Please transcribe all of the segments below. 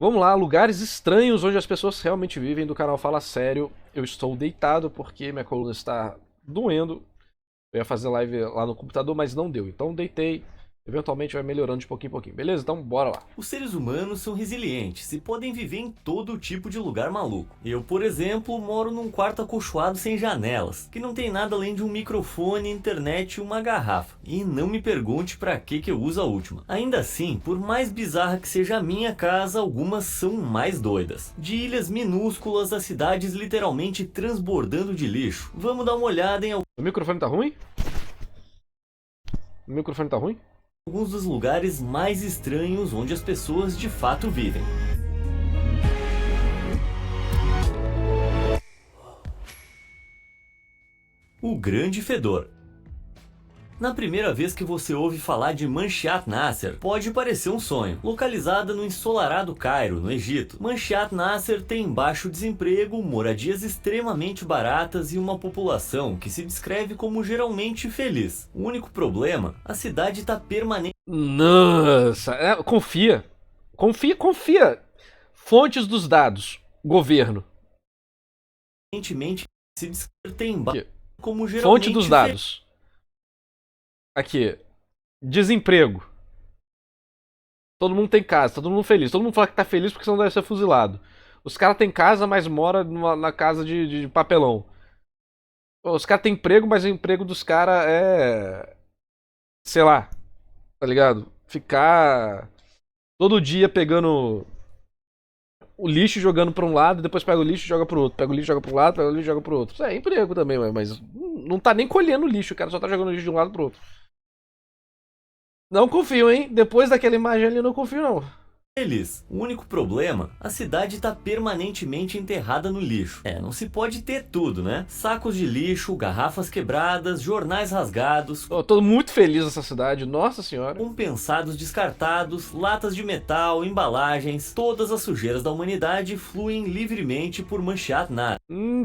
Vamos lá, lugares estranhos onde as pessoas realmente vivem, do canal Fala Sério. Eu estou deitado porque minha coluna está doendo. Eu ia fazer live lá no computador, mas não deu. Então deitei. Eventualmente vai melhorando de pouquinho em pouquinho. Beleza? Então bora lá. Os seres humanos são resilientes e podem viver em todo tipo de lugar maluco. Eu, por exemplo, moro num quarto acolchoado sem janelas, que não tem nada além de um microfone, internet e uma garrafa. E não me pergunte pra que eu uso a última. Ainda assim, por mais bizarra que seja a minha casa, algumas são mais doidas. De ilhas minúsculas a cidades literalmente transbordando de lixo. Vamos dar uma olhada em O microfone tá ruim? O microfone tá ruim? alguns dos lugares mais estranhos onde as pessoas de fato vivem. O Grande Fedor. Na primeira vez que você ouve falar de Manshiat Nasser, pode parecer um sonho. Localizada no ensolarado Cairo, no Egito, Manshiat Nasser tem baixo desemprego, moradias extremamente baratas e uma população que se descreve como geralmente feliz. O único problema, a cidade está Nossa, confia. Confia. Fontes dos dados. Governo. permanentemente se descreve tem Aqui. como Fonte dos geralmente feliz. dados. Aqui. Desemprego. Todo mundo tem casa, todo mundo feliz. Todo mundo fala que tá feliz porque senão deve ser fuzilado. Os caras têm casa, mas mora na casa de papelão. Os caras têm emprego, mas o emprego dos caras é. Sei lá, tá ligado? Ficar todo dia pegando o lixo e jogando pra um lado, depois pega o lixo e joga pro outro. Pega o lixo e joga pra um lado, pega o lixo e joga pro outro. Isso é emprego também, mas não tá nem colhendo lixo, o cara só tá jogando lixo de um lado pro outro. Não confio, hein? Depois daquela imagem ali, eu não confio, não. Feliz. O único problema, a cidade está permanentemente enterrada no lixo. Não se pode ter tudo, né? Sacos de lixo, garrafas quebradas, jornais rasgados, Eu tô muito feliz nessa cidade, nossa senhora. compensados descartados, latas de metal, embalagens, todas as sujeiras da humanidade fluem livremente por Manshiat Nasser.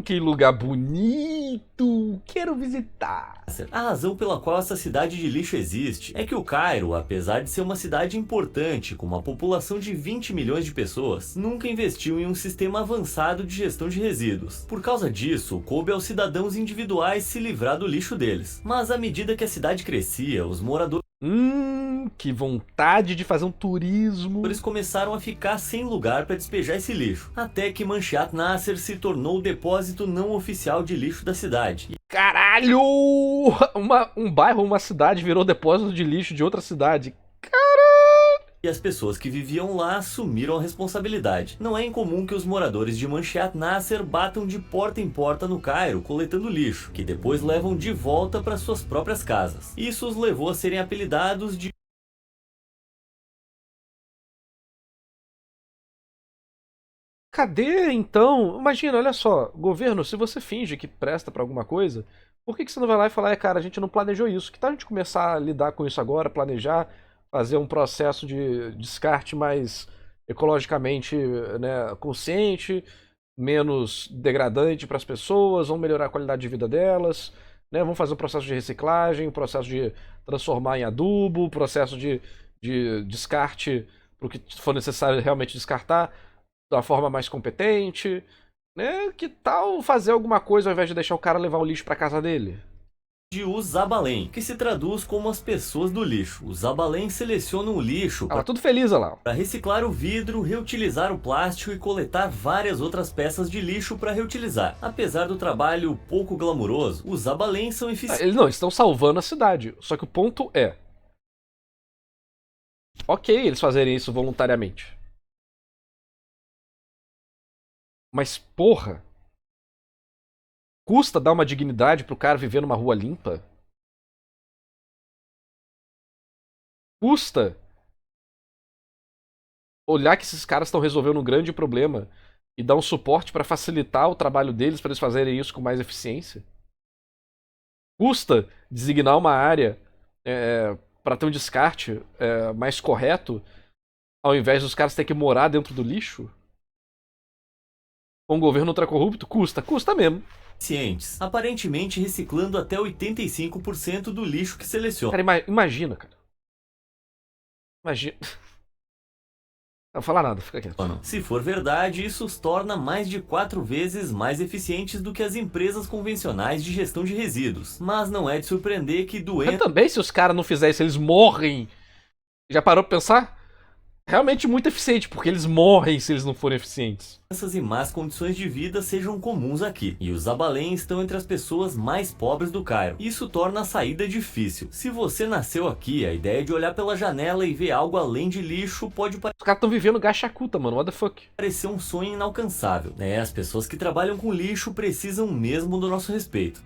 Que lugar bonito! Quero visitar. A razão pela qual essa cidade de lixo existe é que o Cairo, apesar de ser uma cidade importante, com uma população de 20 milhões de pessoas, nunca investiu em um sistema avançado de gestão de resíduos. Por causa disso, coube aos cidadãos individuais se livrar do lixo deles. Mas à medida que a cidade crescia, os moradores Que vontade de fazer um turismo. começaram a ficar sem lugar para despejar esse lixo, até que Manshiat Nasser se tornou o depósito não oficial de lixo da cidade. Caralho! Um bairro, uma cidade virou depósito de lixo de outra cidade. E as pessoas que viviam lá assumiram a responsabilidade. Não é incomum que os moradores de Manshiat Nasser batam de porta em porta no Cairo coletando lixo, que depois levam de volta para suas próprias casas. Isso os levou a serem apelidados de Cadê então? Imagina, olha só, governo, se você finge que presta pra alguma coisa, por que você não vai lá e falar, cara, a gente não planejou isso? Que tal a gente começar a lidar com isso agora, planejar, fazer um processo de descarte mais ecologicamente, né, consciente, menos degradante para as pessoas, vamos melhorar a qualidade de vida delas, né? Vamos fazer um processo de reciclagem, um processo de transformar em adubo, processo de descarte para o que for necessário realmente descartar da forma mais competente, né? Que tal fazer alguma coisa ao invés de deixar o cara levar o lixo pra casa dele? os Zabalém, que se traduz como as pessoas do lixo. Os Zabalém selecionam o lixo Ah, tudo feliz, olha lá. para reciclar o vidro, reutilizar o plástico e coletar várias outras peças de lixo para reutilizar. Apesar do trabalho pouco glamuroso, os Zabalém são eficientes. Eles não estão salvando a cidade. Só que o ponto é, ok, eles fazerem isso voluntariamente. Mas porra, custa dar uma dignidade pro cara viver numa rua limpa? Custa olhar que esses caras estão resolvendo um grande problema e dar um suporte pra facilitar o trabalho deles, pra eles fazerem isso com mais eficiência? Custa designar uma área para ter um descarte mais correto, ao invés dos caras terem que morar dentro do lixo? Com um governo ultracorrupto? Custa mesmo. Aparentemente reciclando até 85% do lixo que selecionam. Cara, imagina, cara. Imagina. Não falar nada, fica quieto. Se for verdade, isso os torna mais de 4 vezes mais eficientes do que as empresas convencionais de gestão de resíduos. Mas não é de surpreender que Mas doenças também, se os caras não fizerem isso, eles morrem. Já parou pra pensar? Realmente muito eficiente, porque eles morrem se eles não forem eficientes. e más condições de vida sejam comuns aqui. E os Abalém estão entre as pessoas mais pobres do Cairo. Isso torna a saída difícil. Se você nasceu aqui, a ideia de olhar pela janela e ver algo além de lixo pode Os caras estão vivendo gachacuta, mano. What the fuck? parecer um sonho inalcançável. As pessoas que trabalham com lixo precisam mesmo do nosso respeito.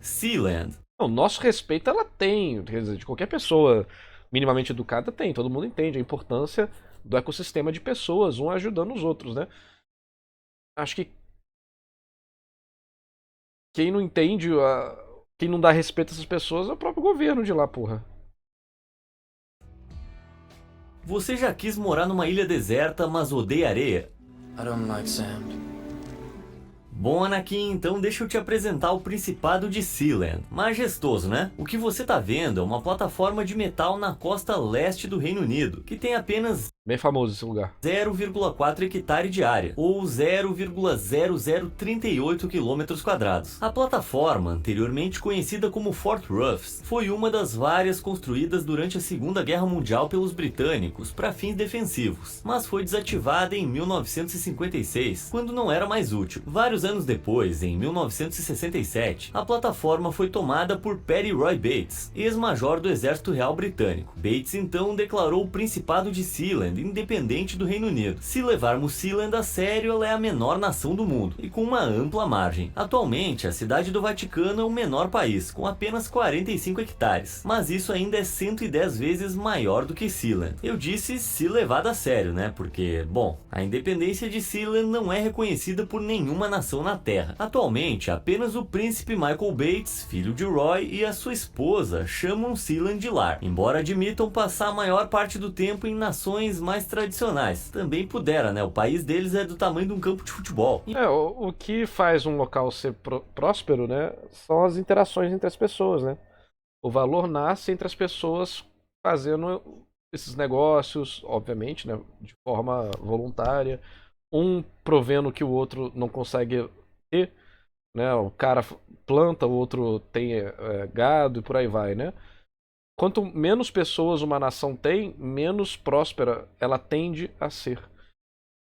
Sealand. O nosso respeito ela tem, quer dizer, de qualquer pessoa minimamente educada tem. Todo mundo entende a importância do ecossistema de pessoas, um ajudando os outros, né? Acho que quem não entende, quem não dá respeito a essas pessoas é o próprio governo de lá, porra. Você já quis morar numa ilha deserta, mas odeia areia? I don't like sand. Bom, Anakin, então deixa eu te apresentar o Principado de Sealand. Majestoso, né? O que você tá vendo é uma plataforma de metal na costa leste do Reino Unido, que tem apenas Bem famoso esse lugar. 0,4 hectare de área, ou 0,0038 km². A plataforma, anteriormente conhecida como Fort Ruffs, foi uma das várias construídas durante a Segunda Guerra Mundial pelos britânicos para fins defensivos, mas foi desativada em 1956, quando não era mais útil. Vários anos depois, em 1967, a plataforma foi tomada por Perry Roy Bates, ex-major do Exército Real Britânico. Bates então declarou o Principado de Sealand independente do Reino Unido. Se levarmos Sealand a sério, ela é a menor nação do mundo, e com uma ampla margem. Atualmente, a cidade do Vaticano é o menor país, com apenas 45 hectares, mas isso ainda é 110 vezes maior do que Sealand. Eu disse se levada a sério, né? Porque, bom, a independência de Sealand não é reconhecida por nenhuma nação na Terra. Atualmente, apenas o príncipe Michael Bates, filho de Roy, e a sua esposa chamam Sealand de lar, embora admitam passar a maior parte do tempo em nações mais tradicionais. Também pudera, né? O país deles é do tamanho de um campo de futebol. O que faz um local ser próspero, né, são as interações entre as pessoas, né? O valor nasce entre as pessoas fazendo esses negócios, obviamente, né, de forma voluntária, um provendo o que o outro não consegue ter, né? O cara planta, o outro tem gado e por aí vai, né? Quanto menos pessoas uma nação tem, menos próspera ela tende a ser.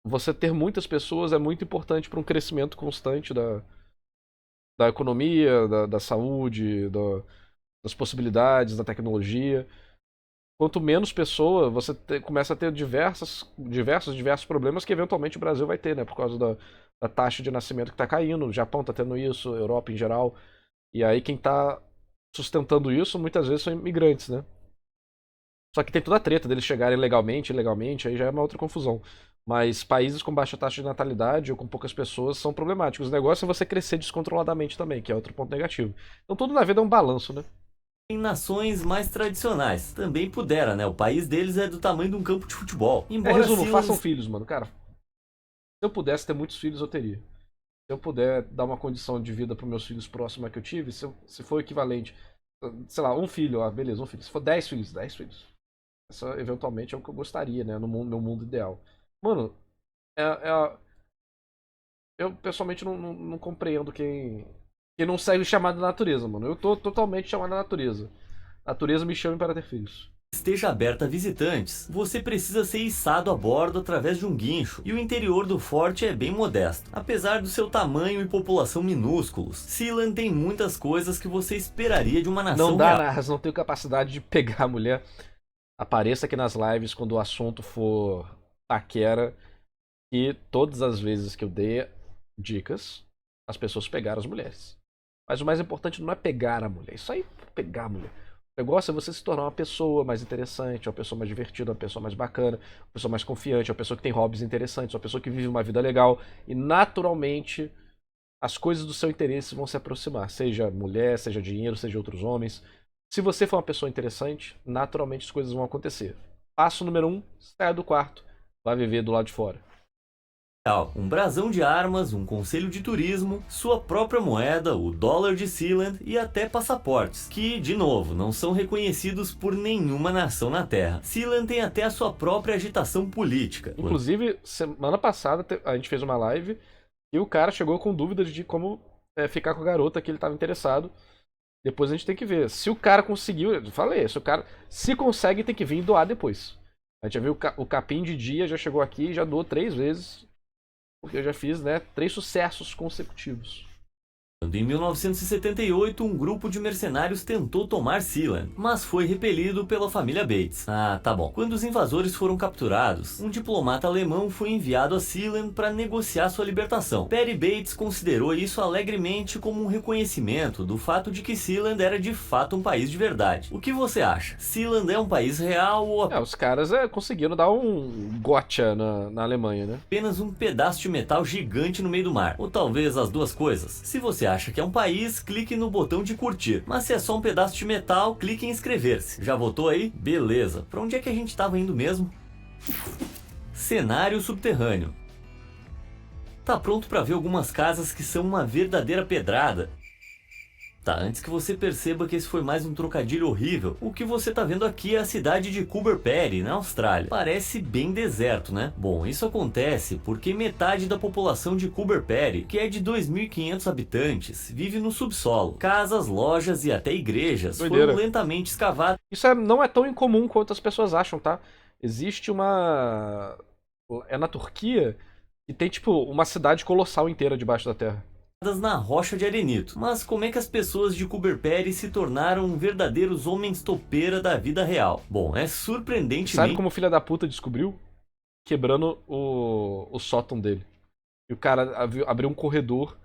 Você ter muitas pessoas é muito importante para um crescimento constante da economia, da saúde, das possibilidades, da tecnologia. Quanto menos pessoa, você começa a ter diversos problemas que eventualmente o Brasil vai ter, né? Por causa da taxa de nascimento que está caindo. O Japão está tendo isso, a Europa em geral. E aí quem está sustentando isso muitas vezes são imigrantes, né? Só que tem toda a treta deles chegarem legalmente, ilegalmente, aí já é uma outra confusão. Mas países com baixa taxa de natalidade ou com poucas pessoas são problemáticos. O negócio é você crescer descontroladamente também, que é outro ponto negativo. Então tudo na vida é um balanço, né? Em nações mais tradicionais, também pudera, né? O país deles é do tamanho de um campo de futebol. Embora Resumo, Sealand façam filhos, mano. Cara, se eu pudesse ter muitos filhos, eu teria. Se eu puder dar uma condição de vida para meus filhos próxima que eu tive, se for equivalente, sei lá, um filho, beleza, um filho. Se for 10 filhos, 10 filhos. Essa eventualmente é o que eu gostaria, né? No meu mundo ideal. Mano, eu pessoalmente não compreendo quem não segue o chamado da natureza, mano. Eu tô totalmente chamado da natureza. A natureza me chama para ter filhos. esteja aberta a visitantes, você precisa ser içado a bordo através de um guincho, e o interior do forte é bem modesto. Apesar do seu tamanho e população minúsculos, Sealand tem muitas coisas que você esperaria de uma nação Não dá, real. não tenho capacidade de pegar a mulher. Apareça aqui nas lives quando o assunto for paquera. E todas as vezes que eu dei dicas, as pessoas pegaram as mulheres. Mas o mais importante não é pegar a mulher. Isso aí é pegar a mulher. O negócio é você se tornar uma pessoa mais interessante, uma pessoa mais divertida, uma pessoa mais bacana, uma pessoa mais confiante, uma pessoa que tem hobbies interessantes, uma pessoa que vive uma vida legal. E naturalmente as coisas do seu interesse vão se aproximar. Seja mulher, seja dinheiro, seja outros homens. Se você for uma pessoa interessante, naturalmente as coisas vão acontecer. Passo número 1, saia do quarto. Vai viver do lado de fora. um brasão de armas, um conselho de turismo, sua própria moeda, o dólar de Sealand e até passaportes, que, de novo, não são reconhecidos por nenhuma nação na Terra. Sealand tem até a sua própria agitação política. Inclusive, semana passada a gente fez uma live e o cara chegou com dúvidas de como ficar com a garota que ele estava interessado. Depois a gente tem que ver. Se o cara conseguiu, eu falei, se consegue, tem que vir e doar depois. A gente já viu o Capim de Dia, já chegou aqui e já doou 3 vezes. Porque eu já fiz, 3 sucessos consecutivos. Em 1978, um grupo de mercenários tentou tomar Sealand, mas foi repelido pela família Bates. Ah, tá bom. Quando os invasores foram capturados, um diplomata alemão foi enviado a Sealand para negociar sua libertação. Perry Bates considerou isso alegremente como um reconhecimento do fato de que Sealand era de fato um país de verdade. O que você acha? Sealand é um país real ou os caras conseguiram dar um gotcha na Alemanha, né? apenas um pedaço de metal gigante no meio do mar? Ou talvez as duas coisas? Se você acha que é um país, clique no botão de curtir. Mas se é só um pedaço de metal, clique em inscrever-se. Já votou aí? Beleza. Pra onde é que a gente estava indo mesmo? Cenário subterrâneo. Tá pronto pra ver algumas casas que são uma verdadeira pedrada? Tá, antes que você perceba que esse foi mais um trocadilho horrível, o que você tá vendo aqui é a cidade de Coober Pedy, na Austrália. Parece bem deserto, né? Bom, isso acontece porque metade da população de Coober Pedy, que é de 2.500 habitantes, vive no subsolo. Casas, lojas e até igrejas foram lentamente escavadas. Isso não é tão incomum quanto as pessoas acham, tá? Existe uma... É na Turquia que tem, tipo, uma cidade colossal inteira debaixo da terra. Na rocha de arenito. Mas como é que as pessoas de Coober Pedy se tornaram verdadeiros homens topeira da vida real? Bom, é surpreendentemente... Sabe como o filho da puta descobriu? Quebrando o sótão dele. E o cara abriu um corredor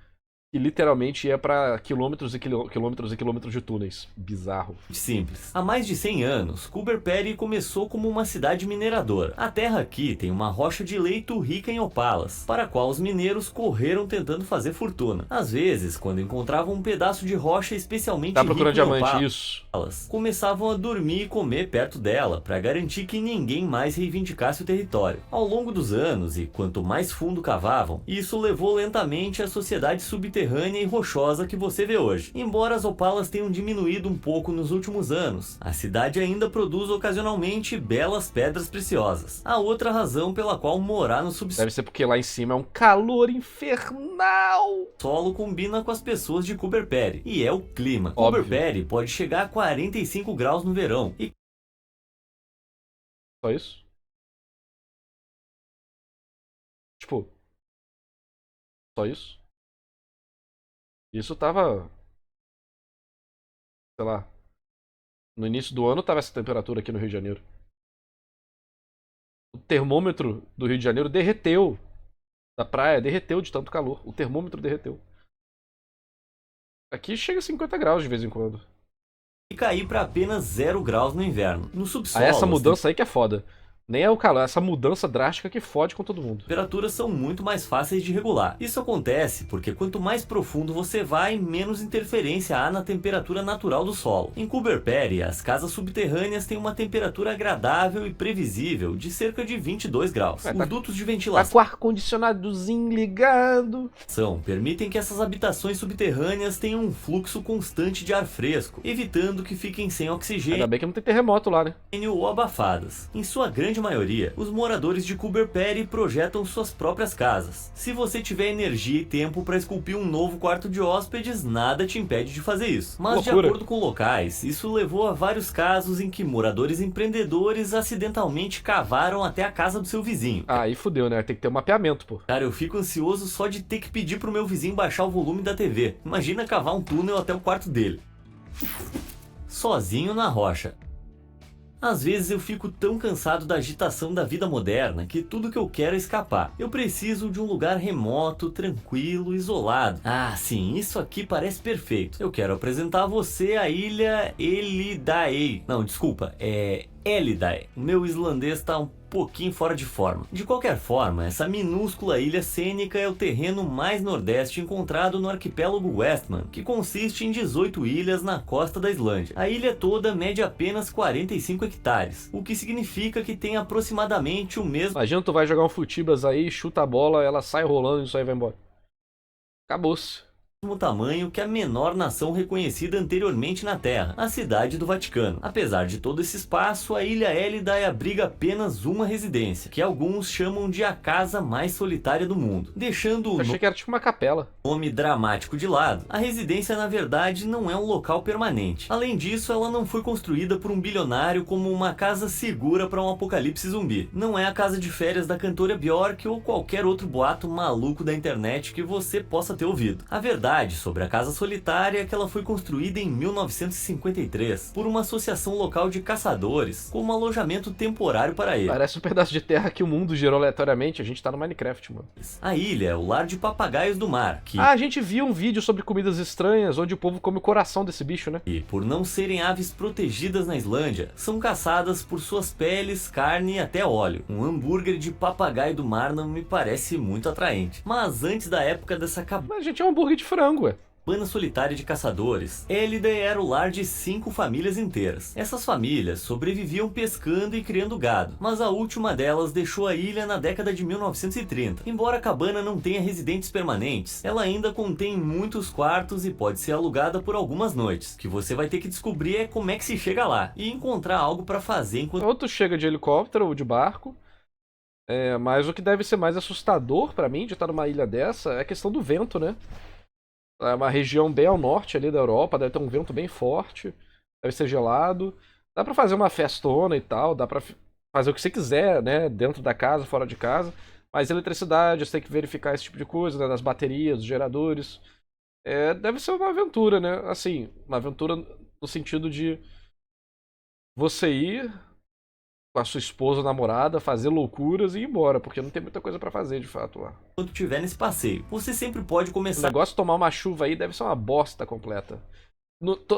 que literalmente ia pra quilômetros e quilômetros e quilômetros de túneis. Bizarro. Simples. Há mais de 100 anos, Coober Pedy começou como uma cidade mineradora. A terra aqui tem uma rocha de leito rica em opalas, para a qual os mineiros correram tentando fazer fortuna. Às vezes, quando encontravam um pedaço de rocha especialmente rico procurando em diamante, opalas, isso. começavam a dormir e comer perto dela, para garantir que ninguém mais reivindicasse o território. Ao longo dos anos, e quanto mais fundo cavavam, isso levou lentamente à sociedade subterrânea e rochosa que você vê hoje. Embora as opalas tenham diminuído um pouco nos últimos anos, a cidade ainda produz ocasionalmente belas pedras preciosas. A outra razão pela qual morar no subsolo deve ser porque lá em cima é um calor infernal. Solo combina com as pessoas de Coober Pedy, e é o clima. Coober Pedy pode chegar a 45 graus no verão. E só isso? Tipo, só isso? Isso tava, sei lá, no início do ano tava essa temperatura aqui no Rio de Janeiro. O termômetro do Rio de Janeiro derreteu. Da praia, derreteu de tanto calor. O termômetro derreteu. Aqui chega a 50 graus de vez em quando. E cair para apenas 0 graus no inverno. No subsolo, essa mudança aí que é foda. Nem é o calor, essa mudança drástica que fode com todo mundo. As temperaturas são muito mais fáceis de regular. Isso acontece porque quanto mais profundo você vai, menos interferência há na temperatura natural do solo. Em Coober Pedy, as casas subterrâneas têm uma temperatura agradável e previsível de cerca de 22 graus. Os dutos de ventilação tá com o ar-condicionadozinho ligado. Permitem que essas habitações subterrâneas tenham um fluxo constante de ar fresco, evitando que fiquem sem oxigênio. Ainda bem que não tem terremoto lá, né? Ou abafadas. Em sua grande maioria, os moradores de Coober Pedy projetam suas próprias casas. Se você tiver energia e tempo para esculpir um novo quarto de hóspedes, nada te impede de fazer isso. Mas de acordo com locais, isso levou a vários casos em que moradores empreendedores acidentalmente cavaram até a casa do seu vizinho. Aí fudeu, né? Tem que ter um mapeamento, pô. Cara, eu fico ansioso só de ter que pedir pro meu vizinho baixar o volume da TV. Imagina cavar um túnel até o quarto dele. Sozinho na rocha. Às vezes eu fico tão cansado da agitação da vida moderna que tudo que eu quero é escapar. Eu preciso de um lugar remoto, tranquilo, isolado. Ah, sim, isso aqui parece perfeito. Eu quero apresentar a você a ilha Elidae. Não, desculpa, é Elidae. O meu islandês tá um pouquinho fora de forma. De qualquer forma, essa minúscula ilha cênica é o terreno mais nordeste encontrado no arquipélago Westman, que consiste em 18 ilhas na costa da Islândia. A ilha toda mede apenas 45 hectares, o que significa que tem aproximadamente o mesmo Imagina tu vai jogar um futibas aí, chuta a bola, ela sai rolando e isso aí vai embora. Acabou-se. tamanho que a menor nação reconhecida anteriormente na Terra, a Cidade do Vaticano. Apesar de todo esse espaço, a Ilha Hélida abriga apenas uma residência, que alguns chamam de a casa mais solitária do mundo. Deixando o Achei que era tipo uma capela. nome dramático de lado, a residência na verdade não é um local permanente. Além disso, ela não foi construída por um bilionário como uma casa segura para um apocalipse zumbi. Não é a casa de férias da cantora Björk ou qualquer outro boato maluco da internet que você possa ter ouvido. A verdade sobre a Casa Solitária é que ela foi construída em 1953 por uma associação local de caçadores como alojamento temporário para eles. Parece um pedaço de terra que o mundo girou aleatoriamente. A gente tá no Minecraft, mano. A ilha é o lar de papagaios do mar, que, Ah, a gente viu um vídeo sobre comidas estranhas, onde o povo come o coração desse bicho, né? e por não serem aves protegidas na Islândia, são caçadas por suas peles, carne e até óleo. Um hambúrguer de papagaio do mar não me parece muito atraente. Mas antes da época dessa Mas a gente é um hambúrguer de frango, ué. cabana solitária de caçadores, Hélida era o lar de 5 famílias inteiras. Essas famílias sobreviviam pescando e criando gado, mas a última delas deixou a ilha na década de 1930. Embora a cabana não tenha residentes permanentes, ela ainda contém muitos quartos e pode ser alugada por algumas noites. O que você vai ter que descobrir é como é que se chega lá e encontrar algo para fazer enquanto Ou tu chega de helicóptero ou de barco. Mas o que deve ser mais assustador pra mim de estar numa ilha dessa é a questão do vento, né? É uma região bem ao norte ali da Europa, deve ter um vento bem forte, deve ser gelado. Dá pra fazer uma festona e tal, dá pra fazer o que você quiser, né? Dentro da casa, fora de casa. Mas eletricidade, você tem que verificar esse tipo de coisa, né? Das baterias, dos geradores. Deve ser uma aventura, né? Assim, uma aventura no sentido de você ir com a sua esposa ou namorada, fazer loucuras e ir embora, porque não tem muita coisa pra fazer de fato lá. estiver nesse passeio. Você sempre pode O começar negócio de tomar uma chuva aí deve ser uma bosta completa.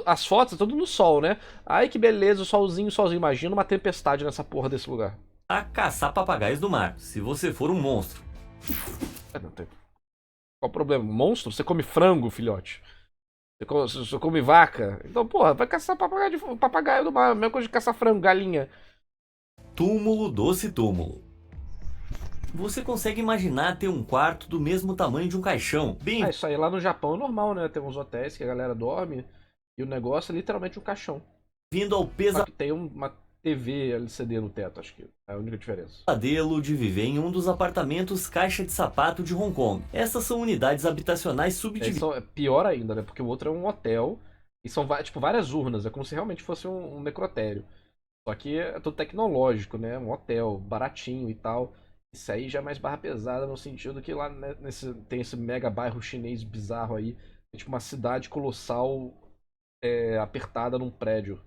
As fotos, tudo no sol, né? Ai que beleza, o solzinho, o solzinho. Imagina uma tempestade nessa porra desse lugar. a caçar papagaios do mar, se você for um monstro. Não tem... Qual o problema? Monstro? Você come frango, filhote. Você come vaca. Então, porra, vai caçar papagaio do mar. A mesma coisa de caçar frango, galinha. Túmulo doce túmulo. Você consegue imaginar ter um quarto do mesmo tamanho de um caixão, bem Isso aí lá no Japão é normal, né? Tem uns hotéis que a galera dorme e o negócio é literalmente um caixão. vindo ao Só que tem uma TV LCD no teto, acho que é a única diferença. pesadelo de viver em um dos apartamentos caixa de sapato de Hong Kong. Essas são unidades habitacionais subdivididas É pior ainda, né? Porque o outro é um hotel e são tipo várias urnas, é como se realmente fosse um necrotério. Só que é tudo tecnológico, né? Um hotel baratinho e tal. Isso aí já é mais barra pesada no sentido que lá né, tem esse mega bairro chinês bizarro aí. É tipo uma cidade colossal apertada num prédio.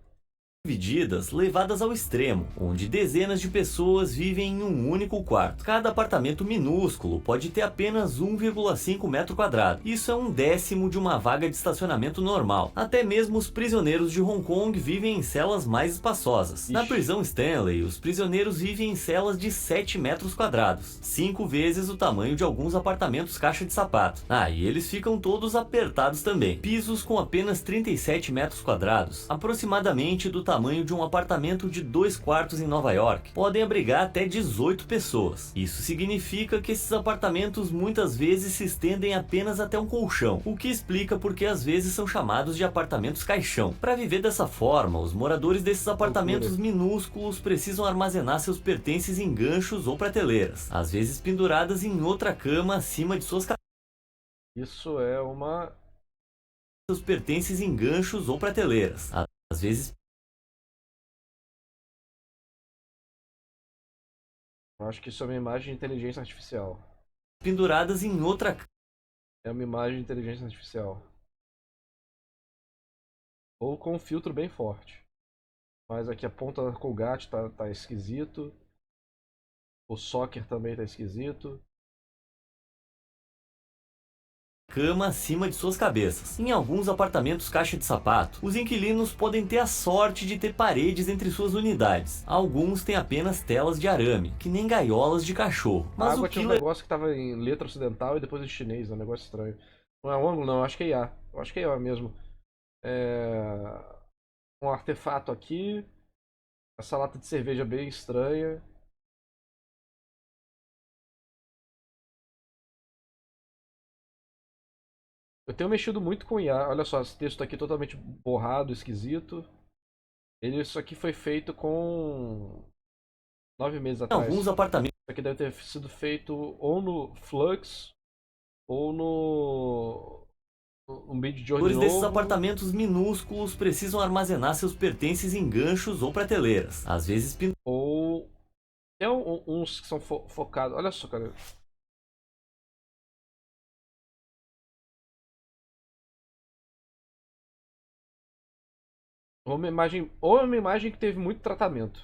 levadas ao extremo, onde dezenas de pessoas vivem em um único quarto. Cada apartamento minúsculo pode ter apenas 1,5 metro quadrado. Isso é um décimo de uma vaga de estacionamento normal. Até mesmo os prisioneiros de Hong Kong vivem em celas mais espaçosas. Na prisão Stanley, os prisioneiros vivem em celas de 7 metros quadrados, 5 vezes o tamanho de alguns apartamentos caixa de sapato. E eles ficam todos apertados também. Pisos com apenas 37 metros quadrados, aproximadamente do tamanho de um apartamento de 2 quartos em Nova York, podem abrigar até 18 pessoas. Isso significa que esses apartamentos muitas vezes se estendem apenas até um colchão, o que explica porque às vezes são chamados de apartamentos caixão. Para viver dessa forma, os moradores desses apartamentos minúsculos precisam armazenar seus pertences em ganchos ou prateleiras, às vezes penduradas em outra cama acima de suas Isso é uma... seus pertences em ganchos ou prateleiras, às vezes Eu acho que isso é uma imagem de inteligência artificial. penduradas em outra É uma imagem de inteligência artificial. Ou com um filtro bem forte. Mas aqui a ponta da Colgate tá esquisito. O Soccer também tá esquisito. cama acima de suas cabeças. Em alguns apartamentos caixa de sapato, os inquilinos podem ter a sorte de ter paredes entre suas unidades. Alguns têm apenas telas de arame, que nem gaiolas de cachorro. A Mas água o tinha que um negócio que tava em letra ocidental e depois em chinês, é um negócio estranho. Não é um ângulo, não, acho que é IA. Eu acho que é IA mesmo. Um artefato aqui. Essa lata de cerveja bem estranha. Eu tenho mexido muito com IA. Olha só, esse texto aqui totalmente borrado, esquisito. Isso aqui foi feito com 9 meses em atrás. alguns apartamentos Isso aqui deve ter sido feito ou no Flux ou no Midjourney desses novo. apartamentos minúsculos precisam armazenar seus pertences em ganchos ou prateleiras, às vezes Ou tem uns que são focados. Olha só, cara. Ou é uma imagem que teve muito tratamento.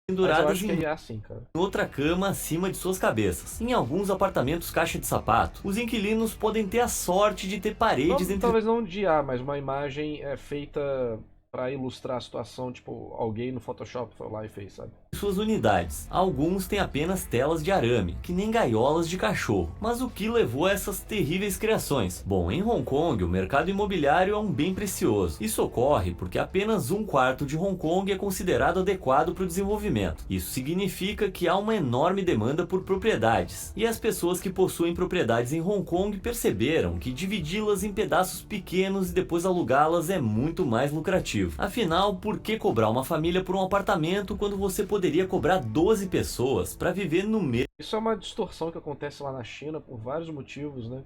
Mas eu penduradas acho que em é assim, cara. outra cama acima de suas cabeças. Em alguns apartamentos caixa de sapato, os inquilinos podem ter a sorte de ter paredes entre Talvez não de IA, mas uma imagem feita pra ilustrar a situação, tipo, alguém no Photoshop foi lá e fez, sabe? suas unidades. Alguns têm apenas telas de arame, que nem gaiolas de cachorro. Mas o que levou a essas terríveis criações? Bom, em Hong Kong, o mercado imobiliário é um bem precioso. Isso ocorre porque apenas 1/4 de Hong Kong é considerado adequado para o desenvolvimento. Isso significa que há uma enorme demanda por propriedades. E as pessoas que possuem propriedades em Hong Kong perceberam que dividi-las em pedaços pequenos e depois alugá-las é muito mais lucrativo. Afinal, por que cobrar uma família por um apartamento quando você poderia cobrar 12 pessoas para viver no mesmo? Isso é uma distorção que acontece lá na China por vários motivos, né?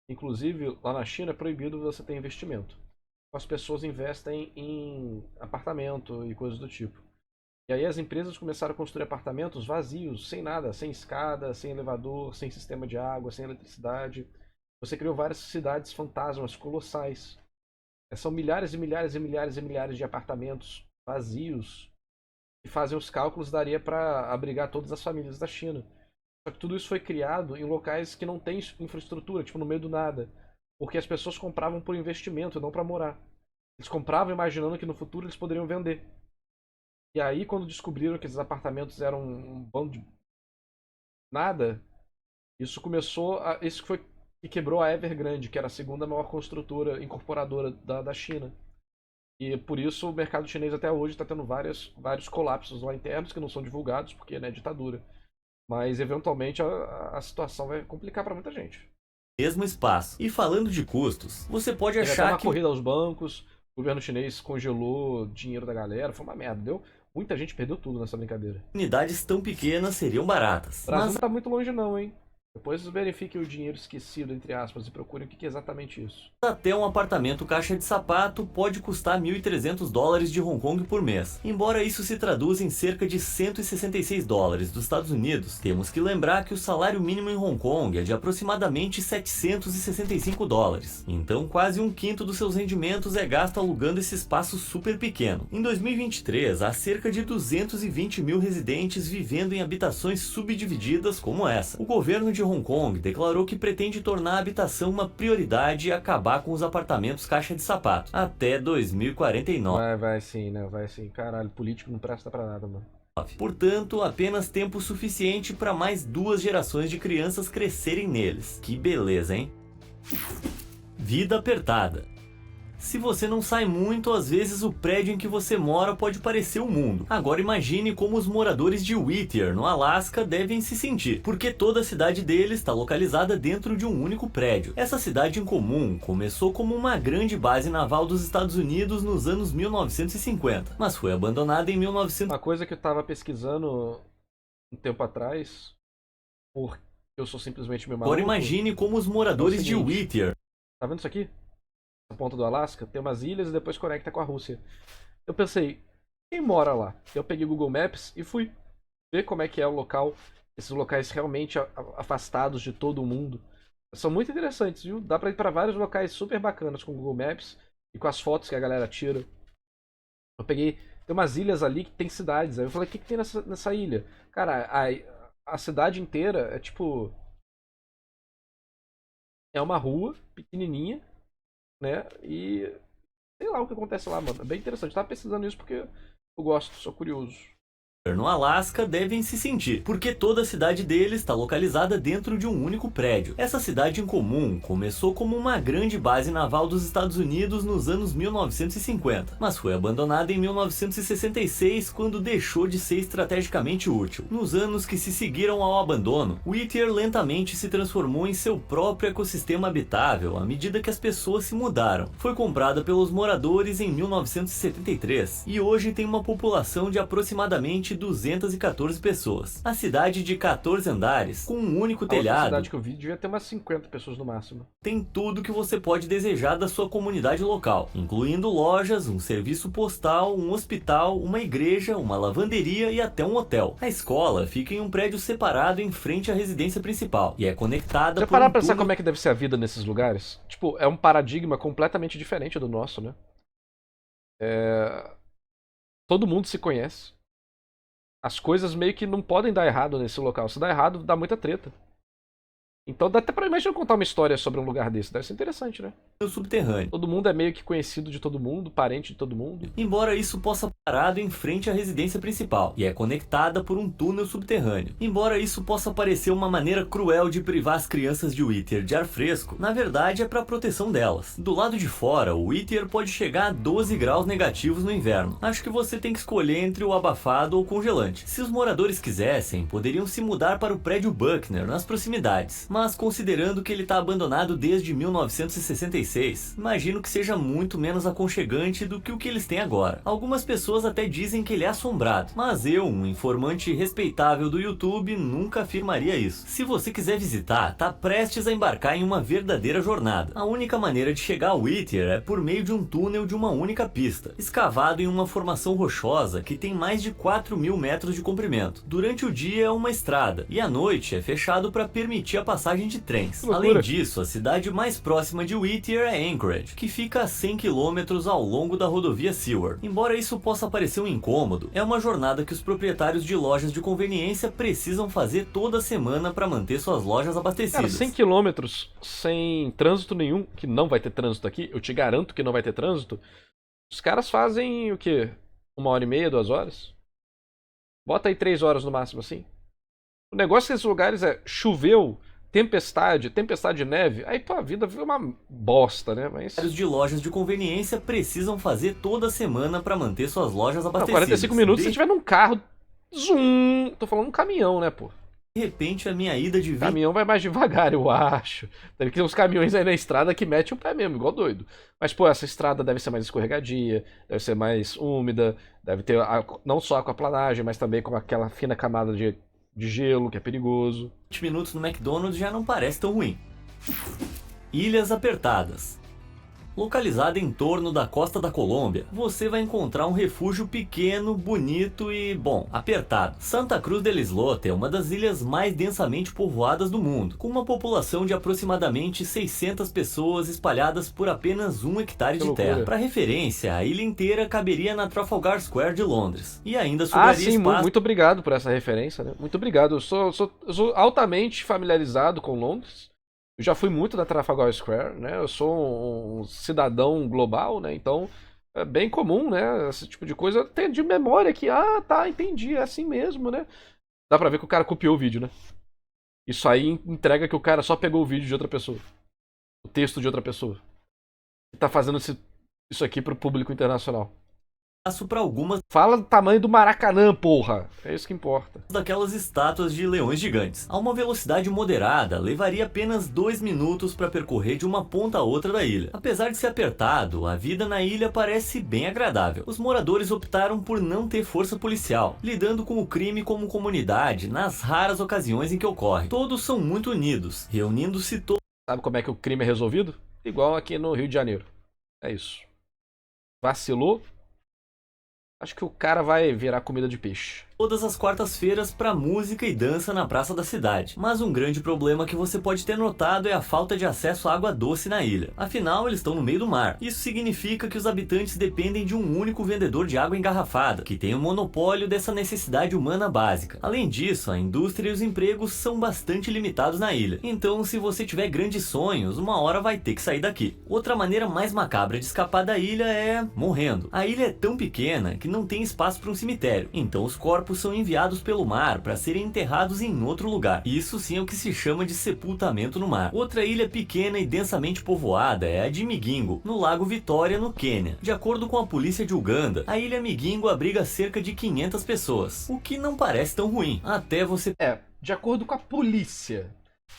Inclusive, lá na China é proibido você ter investimento. As pessoas investem em apartamento e coisas do tipo. E aí as empresas começaram a construir apartamentos vazios, sem nada, sem escada, sem elevador, sem sistema de água, sem eletricidade. Você criou várias cidades fantasmas colossais. São milhares e milhares e milhares e milhares de apartamentos vazios que fazem os cálculos daria para abrigar todas as famílias da China. Só que tudo isso foi criado em locais que não tem infraestrutura, tipo no meio do nada, porque as pessoas compravam por investimento, não para morar. Eles compravam imaginando que no futuro eles poderiam vender. E aí, quando descobriram que esses apartamentos eram um bando de nada, isso foi que quebrou a Evergrande, que era a segunda maior construtora incorporadora da China. E por isso o mercado chinês até hoje está tendo vários colapsos lá internos que não são divulgados, porque é ditadura. Mas eventualmente a situação vai complicar para muita gente. Mesmo espaço. E falando de custos, você pode Teve até achar uma que corrida aos bancos, o governo chinês congelou dinheiro da galera, foi uma merda, deu? Muita gente perdeu tudo nessa brincadeira. unidades tão pequenas seriam baratas. O Brasil Mas não tá muito longe não, hein? Depois verifiquem o dinheiro esquecido, entre aspas, e procurem o que é exatamente isso. até um apartamento caixa de sapato pode custar $1.300 de Hong Kong por mês. Embora isso se traduza em cerca de $166 dos Estados Unidos, temos que lembrar que o salário mínimo em Hong Kong é de aproximadamente $765. Então quase 1/5 dos seus rendimentos é gasto alugando esse espaço super pequeno. Em 2023, há cerca de 220 mil residentes vivendo em habitações subdivididas como essa. O governo de Hong Kong declarou que pretende tornar a habitação uma prioridade e acabar com os apartamentos caixa de sapato até 2049. Vai sim, né? Vai sim. Caralho, político não presta pra nada, mano. Portanto, apenas tempo suficiente para mais 2 gerações de crianças crescerem neles. Que beleza, hein? Vida apertada. Se você não sai muito, às vezes o prédio em que você mora pode parecer o mundo. Agora imagine como os moradores de Whittier, no Alasca, devem se sentir, porque toda a cidade deles está localizada dentro de um único prédio. Essa cidade em comum começou como uma grande base naval dos Estados Unidos nos anos 1950, mas foi abandonada em 1900. Uma coisa que eu tava pesquisando um tempo atrás, porque eu sou simplesmente meu maluco. Agora imagine como os moradores de Whittier. Tá vendo isso aqui? Na ponta do Alasca, tem umas ilhas e depois conecta com a Rússia. Eu pensei, quem mora lá? Eu peguei Google Maps e fui ver como é que é o local, esses locais realmente afastados de todo o mundo. São muito interessantes, viu? Dá pra ir pra vários locais super bacanas com o Google Maps e com as fotos que a galera tira. Eu peguei, tem umas ilhas ali que tem cidades. Aí eu falei, o que tem nessa ilha? Cara, a cidade inteira é tipo É uma rua pequenininha, né? E sei lá o que acontece lá, mano. É bem interessante. Eu tava pesquisando isso porque eu gosto, sou curioso. No Alasca devem se sentir, porque toda a cidade deles está localizada dentro de um único prédio. Essa cidade em comum começou como uma grande base naval dos Estados Unidos nos anos 1950, mas foi abandonada em 1966 quando deixou de ser estrategicamente útil. Nos anos que se seguiram ao abandono, Whittier lentamente se transformou em seu próprio ecossistema habitável à medida que as pessoas se mudaram. Foi comprada pelos moradores em 1973 e hoje tem uma população de aproximadamente 214 pessoas. A cidade de 14 andares, com um único A outra telhado, cidade que eu vi devia ter umas 50 pessoas no máximo. tem tudo que você pode desejar da sua comunidade local, incluindo lojas, um serviço postal, um hospital, uma igreja, uma lavanderia e até um hotel. A escola fica em um prédio separado em frente à residência principal e é conectada Já por parar um pra pensar túnel. como é que deve ser a vida nesses lugares? Tipo, é um paradigma completamente diferente do nosso, né? Todo mundo se conhece. As coisas meio que não podem dar errado nesse local. Se dá errado, dá muita treta. Então dá até pra imaginar contar uma história sobre um lugar desse. Deve ser interessante, né? Subterrâneo. Todo mundo é meio que conhecido de todo mundo, parente de todo mundo. Embora isso possa parado em frente à residência principal e é conectada por um túnel subterrâneo. Embora isso possa parecer uma maneira cruel de privar as crianças de Whittier de ar fresco, na verdade é para proteção delas. Do lado de fora, o Whittier pode chegar a 12 graus negativos no inverno. Acho que você tem que escolher entre o abafado ou o congelante. Se os moradores quisessem, poderiam se mudar para o prédio Buckner nas proximidades, mas considerando que ele está abandonado desde 1966, imagino que seja muito menos aconchegante do que o que eles têm agora. Algumas pessoas até dizem que ele é assombrado, mas eu, um informante respeitável do YouTube, nunca afirmaria isso. Se você quiser visitar, tá prestes a embarcar em uma verdadeira jornada. A única maneira de chegar a Whittier é por meio de um túnel de uma única pista, escavado em uma formação rochosa que tem mais de 4.000 metros de comprimento. Durante o dia é uma estrada, e à noite é fechado para permitir a passagem de trens. Além disso, a cidade mais próxima de Whittier é Anchorage, que fica a 100 km ao longo da rodovia Seward. Embora isso possa parecer um incômodo, é uma jornada que os proprietários de lojas de conveniência precisam fazer toda semana para manter suas lojas abastecidas. Cara, 100 km sem trânsito nenhum, que não vai ter trânsito aqui, eu te garanto que não vai ter trânsito. Os caras fazem o quê? 1h30, 2 horas? Bota aí 3 horas no máximo, assim. O negócio desses lugares é choveu, tempestade de neve, aí tua vida fica uma bosta, né? Mas Os de lojas de conveniência precisam fazer toda semana para manter suas lojas não, abastecidas. 45 minutos se tiver num carro, zoom, tô falando um caminhão, né, pô? De repente, a minha ida de O caminhão vai mais devagar, eu acho. Deve ter uns caminhões aí na estrada que metem o pé mesmo, igual doido. Mas, pô, essa estrada deve ser mais escorregadia, deve ser mais úmida, deve ter não só aquaplanagem, mas também com aquela fina camada de gelo, que é perigoso. 20 minutos no McDonald's já não parece tão ruim. Ilhas apertadas. Localizada em torno da costa da Colômbia, você vai encontrar um refúgio pequeno, bonito e, bom, apertado. Santa Cruz del Islote é uma das ilhas mais densamente povoadas do mundo, com uma população de aproximadamente 600 pessoas espalhadas por apenas 1 hectare de terra. Para referência, a ilha inteira caberia na Trafalgar Square de Londres, e ainda sobraria sim, espaço... muito obrigado por essa referência, né? Muito obrigado. Eu sou altamente familiarizado com Londres. Eu já fui muito da Trafalgar Square, né? Eu sou um cidadão global, né? Então é bem comum, né? Esse tipo de coisa. Tem de memória que, tá, entendi, é assim mesmo, né? Dá pra ver que o cara copiou o vídeo, né? Isso aí entrega que o cara só pegou o vídeo de outra pessoa. O texto de outra pessoa. E tá fazendo isso aqui pro público internacional. para algumas Fala do tamanho do Maracanã, porra. É isso que importa. daquelas estátuas de leões gigantes. A uma velocidade moderada, levaria apenas 2 minutos para percorrer de uma ponta a outra da ilha. Apesar de ser apertado, a vida na ilha parece bem agradável. Os moradores optaram por não ter força policial, lidando com o crime como comunidade nas raras ocasiões em que ocorre. Todos são muito unidos, reunindo-se todos. Sabe como é que o crime é resolvido? Igual aqui no Rio de Janeiro. É isso. Vacilou? Acho que o cara vai virar comida de peixe. todas as quartas-feiras para música e dança na praça da cidade. Mas um grande problema que você pode ter notado é a falta de acesso à água doce na ilha. Afinal, eles estão no meio do mar. Isso significa que os habitantes dependem de um único vendedor de água engarrafada, que tem o monopólio dessa necessidade humana básica. Além disso, a indústria e os empregos são bastante limitados na ilha. Então, se você tiver grandes sonhos, uma hora vai ter que sair daqui. Outra maneira mais macabra de escapar da ilha é morrendo. A ilha é tão pequena que não tem espaço para um cemitério. Então, os corpos são enviados pelo mar para serem enterrados em outro lugar. Isso sim é o que se chama de sepultamento no mar. Outra ilha pequena e densamente povoada é a de Migingo, no Lago Vitória, no Quênia. De acordo com a polícia de Uganda, a ilha Migingo abriga cerca de 500 pessoas, o que não parece tão ruim, até você... De acordo com a polícia.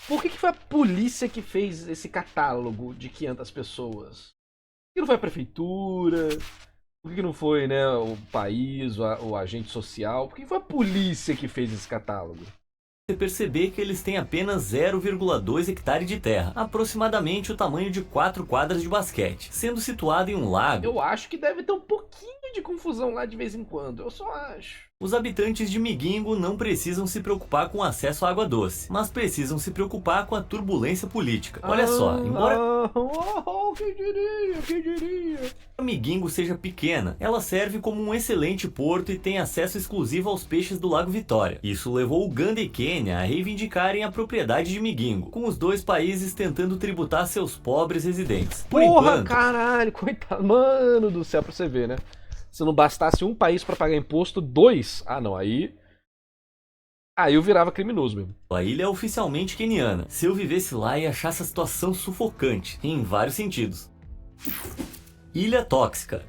Por que foi a polícia que fez esse catálogo de 500 pessoas? Por que não foi a prefeitura? Por que não foi, né, o país, o agente social? Por que foi a polícia que fez esse catálogo? Você perceber que eles têm apenas 0,2 hectare de terra, aproximadamente o tamanho de 4 quadras de basquete, sendo situado em um lago. Eu acho que deve ter um pouquinho de confusão lá de vez em quando, eu só acho. Os habitantes de Migingo não precisam se preocupar com acesso à água doce, mas precisam se preocupar com a turbulência política. Olha só, embora quem diria, quem diria? Migingo seja pequena, ela serve como um excelente porto e tem acesso exclusivo aos peixes do Lago Vitória. Isso levou Uganda e Quênia a reivindicarem a propriedade de Migingo, com os dois países tentando tributar seus pobres residentes. Por Porra, enquanto, caralho, coitado, mano do céu, pra você ver, né? Se não bastasse um país pra pagar imposto, dois. Ah, não, aí eu virava criminoso mesmo. a ilha é oficialmente queniana. Se eu vivesse lá e achasse a situação sufocante, em vários sentidos. Ilha Tóxica.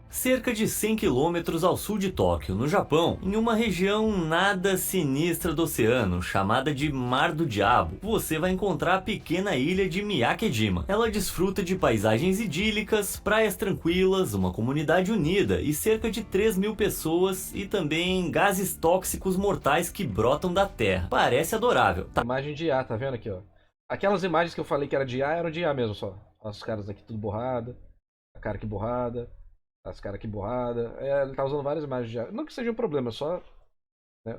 Cerca de 100 km ao sul de Tóquio, no Japão, em uma região nada sinistra do oceano, chamada de Mar do Diabo, você vai encontrar a pequena ilha de Miyakejima. Ela desfruta de paisagens idílicas, praias tranquilas, uma comunidade unida e cerca de 3.000 pessoas e também gases tóxicos mortais que brotam da terra. Parece adorável. Imagem de IA, tá vendo aqui, ó? Aquelas imagens que eu falei que era de IA, eram de IA mesmo só. Olha os caras aqui tudo borrada, a cara aqui borrada. As caras aqui borrada. Ele tá usando várias imagens de ar. Não que seja um problema, só. Né?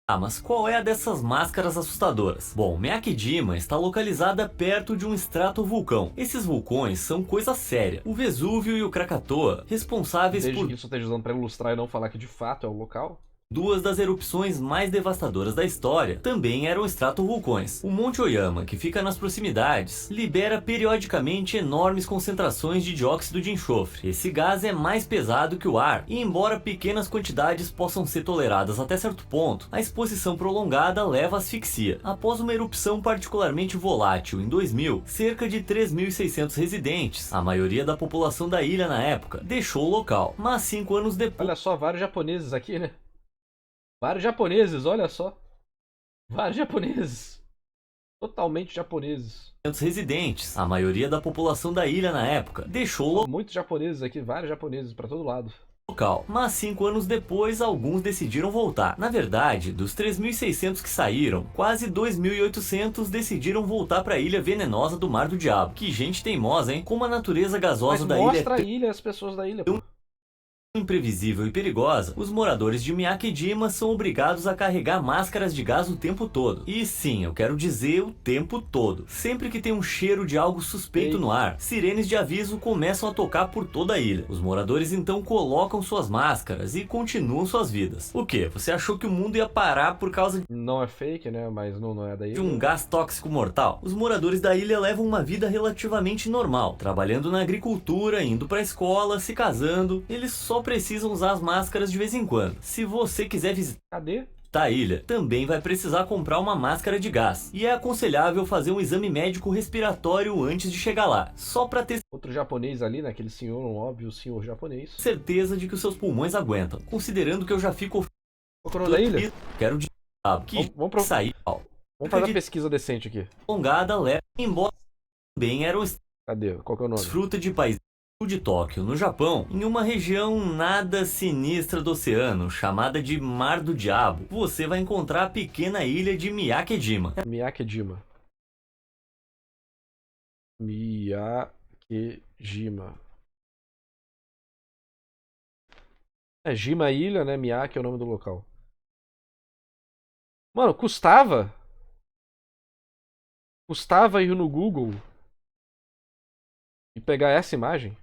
Ah, mas qual é a dessas máscaras assustadoras? Bom, Miyakejima está localizada perto de um estratovulcão. Esses vulcões são coisa séria. O Vesúvio e o Krakatoa, responsáveis Desde por que isso esteja usando pra ilustrar e não falar que de fato é o local. duas das erupções mais devastadoras da história, também eram estratovulcões. O Monte Oyama, que fica nas proximidades, libera periodicamente enormes concentrações de dióxido de enxofre. Esse gás é mais pesado que o ar, e embora pequenas quantidades possam ser toleradas até certo ponto, a exposição prolongada leva à asfixia. Após uma erupção particularmente volátil em 2000, cerca de 3.600 residentes, a maioria da população da ilha na época, deixou o local. Mas 5 anos depois... Olha só, vários japoneses aqui, né? Vários japoneses, olha só. Vários japoneses. Totalmente japoneses. residentes, a maioria da população da ilha na época, deixou o Muitos japoneses aqui, vários japoneses pra todo lado. local. Mas 5 anos depois, alguns decidiram voltar. Na verdade, dos 3.600 que saíram, quase 2.800 decidiram voltar para a ilha venenosa do Mar do Diabo. Que gente teimosa, hein? Como a natureza gasosa Mas da ilha mostra é a ilha e as pessoas da ilha, pô. imprevisível e perigosa, os moradores de Miyakejima são obrigados a carregar máscaras de gás o tempo todo. E sim, eu quero dizer o tempo todo. Sempre que tem um cheiro de algo suspeito no ar, sirenes de aviso começam a tocar por toda a ilha. Os moradores então colocam suas máscaras e continuam suas vidas. O que? Você achou que o mundo ia parar por causa Não é fake, né? Mas não é da ilha. de um gás tóxico mortal? Os moradores da ilha levam uma vida relativamente normal, trabalhando na agricultura, indo pra escola, se casando. Eles só precisam usar as máscaras de vez em quando. Se você quiser visitar Cadê? a ilha, também vai precisar comprar uma máscara de gás. E é aconselhável fazer um exame médico respiratório antes de chegar lá, só para ter Outro japonês ali, né? Aquele senhor, um óbvio senhor japonês. certeza de que os seus pulmões aguentam. Considerando que eu já fico Qual que é o nome da ilha? quero dizer que Vamos sair Vamos fazer uma pesquisa decente aqui. prolongada leva, embora também eram Cadê? Qual que é o nome? fruta de país de Tóquio, no Japão, em uma região nada sinistra do oceano, chamada de Mar do Diabo, você vai encontrar a pequena ilha de Miyakejima. Miyakejima. Miyakejima. É Jima Ilha, né? Miyake é o nome do local. Mano, custava ir no Google e pegar essa imagem?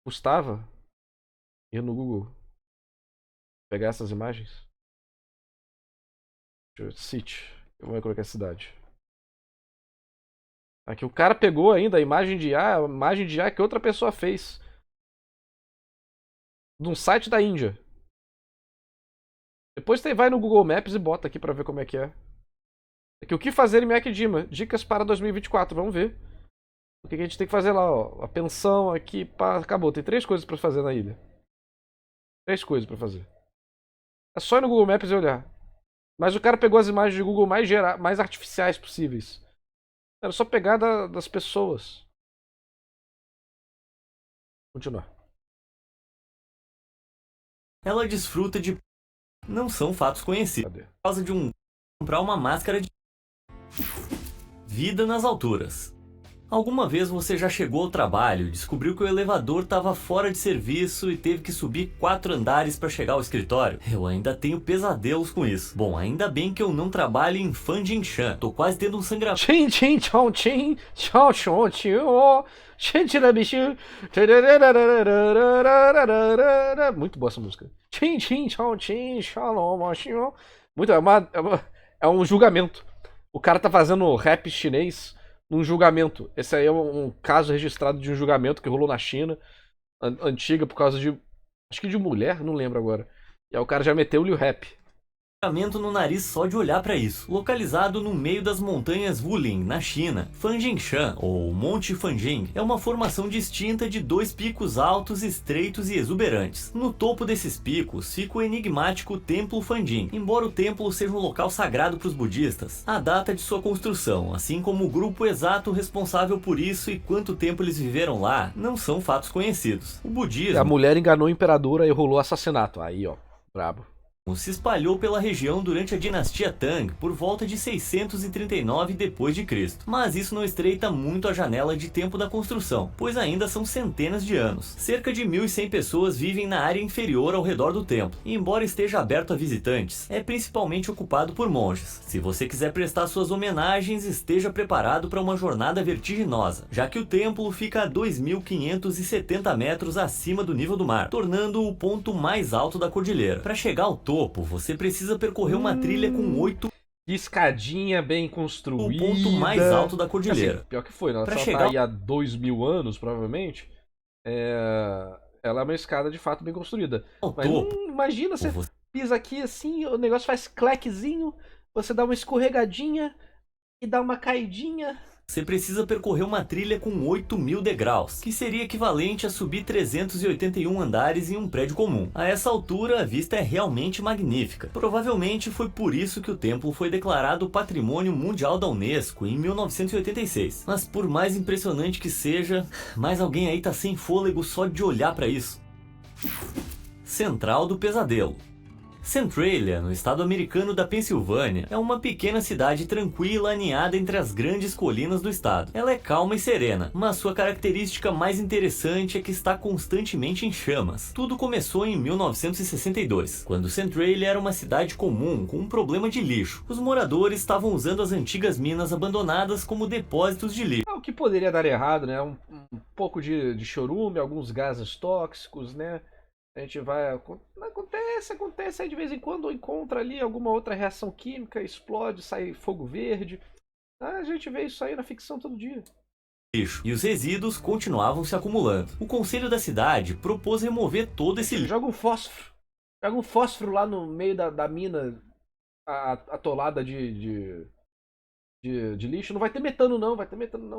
Custava ir no Google pegar essas imagens? City. Eu vou colocar a cidade. Aqui o cara pegou ainda a imagem de IA que outra pessoa fez. De um site da Índia. Depois você vai no Google Maps e bota aqui pra ver como é que é. Aqui, o que fazer em Miyake-Jima? Dicas para 2024, vamos ver. O que a gente tem que fazer lá, ó. A pensão aqui, pá, acabou. Tem 3 coisas pra fazer na ilha. 3 coisas pra fazer. É só ir no Google Maps e olhar. Mas o cara pegou as imagens de Google mais artificiais possíveis. Era só pegar das pessoas. Continuar. Ela desfruta de... Não são fatos conhecidos. Cadê? Por causa de comprar uma máscara de... Vida nas alturas. Alguma vez você já chegou ao trabalho, descobriu que o elevador estava fora de serviço e teve que subir 4 andares para chegar ao escritório? Eu ainda tenho pesadelos com isso. Bom, ainda bem que eu não trabalho em Fanjingshan. Tô quase tendo um sangramento. Tchim, tchim, tchau, tchim, tchau, tchau, tchau, tchim, tchim, bicho. Muito boa essa música. Tchim, tchim, tchau, tchim, shalom, tchim. Muito, é um julgamento. O cara tá fazendo rap chinês num julgamento. Esse aí é um caso registrado de um julgamento que rolou na China, antiga, por causa de... acho que de mulher, não lembro agora. E aí o cara já meteu-lhe o rap. No nariz só de olhar para isso. Localizado no meio das montanhas Wulin, na China, Fanjingshan, ou Monte Fanjing, é uma formação distinta de 2 picos altos, estreitos e exuberantes. No topo desses picos fica o enigmático Templo Fanjing. Embora o templo seja um local sagrado para os budistas, a data de sua construção, assim como o grupo exato responsável por isso e quanto tempo eles viveram lá, não são fatos conhecidos. O budismo... A mulher enganou o imperador e rolou assassinato. Aí, ó, brabo. Se espalhou pela região durante a dinastia Tang por volta de 639 d.C., mas isso não estreita muito a janela de tempo da construção, pois ainda são centenas de anos. Cerca de 1.100 pessoas vivem na área inferior ao redor do templo, e embora esteja aberto a visitantes, é principalmente ocupado por monges. Se você quiser prestar suas homenagens, esteja preparado para uma jornada vertiginosa, já que o templo fica a 2.570 metros acima do nível do mar, tornando-o o ponto mais alto da cordilheira. Para chegar ao topo, você precisa percorrer uma trilha com 8... escadinha bem construída. O ponto mais alto da cordilheira. Assim, pior que foi, né? Pra Ela chegar... tá aí há 2.000 anos, provavelmente. Ela é uma escada de fato bem construída. Mas imagina, você pisa aqui assim, o negócio faz clequezinho, você dá uma escorregadinha e dá uma caidinha. Você precisa percorrer uma trilha com 8.000 degraus, que seria equivalente a subir 381 andares em um prédio comum. A essa altura, a vista é realmente magnífica. Provavelmente foi por isso que o templo foi declarado Patrimônio Mundial da Unesco em 1986. Mas por mais impressionante que seja, mais alguém aí tá sem fôlego só de olhar para isso. Central do Pesadelo. Centralia, no estado americano da Pensilvânia, é uma pequena cidade tranquila aninhada entre as grandes colinas do estado. Ela é calma e serena, mas sua característica mais interessante é que está constantemente em chamas. Tudo começou em 1962, quando Centralia era uma cidade comum com um problema de lixo. Os moradores estavam usando as antigas minas abandonadas como depósitos de lixo. O que poderia dar errado, né? Um pouco de chorume, alguns gases tóxicos, né? A gente vai... Acontece aí de vez em quando, encontra ali alguma outra reação química, explode, sai fogo verde. A gente vê isso aí na ficção todo dia. E os resíduos continuavam se acumulando. O conselho da cidade propôs remover todo esse lixo. Joga um fósforo lá no meio da mina atolada de lixo. Não vai ter metano não,